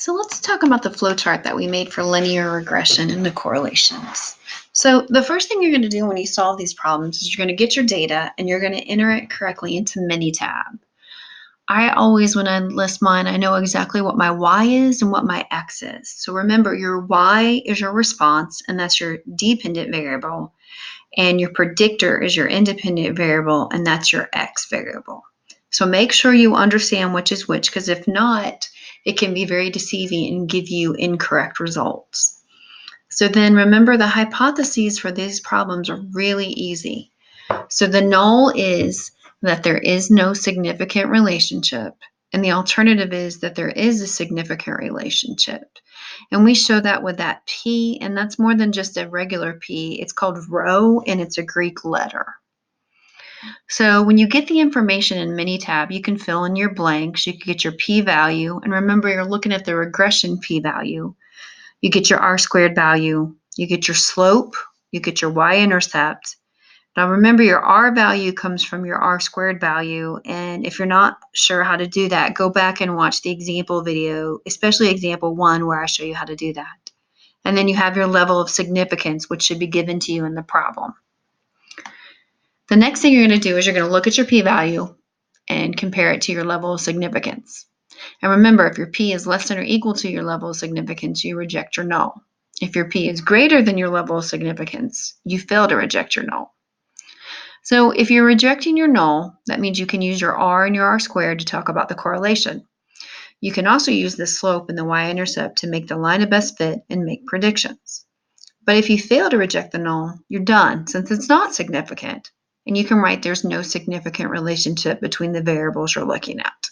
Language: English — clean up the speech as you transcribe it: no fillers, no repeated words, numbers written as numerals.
So let's talk about the flowchart that we made for linear regression and the correlations. So the first thing you're going to do when you solve these problems is you're going to get your data and you're going to enter it correctly into Minitab. I always, when I list mine, I know exactly what my Y is and what my X is. So remember, your Y is your response, and that's your dependent variable, and your predictor is your independent variable, and that's your X variable. So make sure you understand which is which, because if not, it can be very deceiving and give you incorrect results. So then remember, the hypotheses for these problems are really easy. So the null is that there is no significant relationship, and the alternative is that there is a significant relationship. And we show that with that P, and that's more than just a regular P. It's called rho, and it's a Greek letter. So when you get the information in Minitab, you can fill in your blanks. You can get your p-value, and remember, you're looking at the regression p-value. You get your r-squared value. You get your slope. You get your y-intercept. Now remember, your r value comes from your r-squared value, and if you're not sure how to do that, go back and watch the example video, especially example 1, where I show you how to do that. And then you have your level of significance, which should be given to you in the problem. The next thing you're going to do is you're going to look at your p-value and compare it to your level of significance. And remember, if your p is less than or equal to your level of significance, you reject your null. If your p is greater than your level of significance, you fail to reject your null. So if you're rejecting your null, that means you can use your r and your r-squared to talk about the correlation. You can also use the slope and the y-intercept to make the line of best fit and make predictions. But if you fail to reject the null, you're done, since it's not significant. And you can write there's no significant relationship between the variables you're looking at.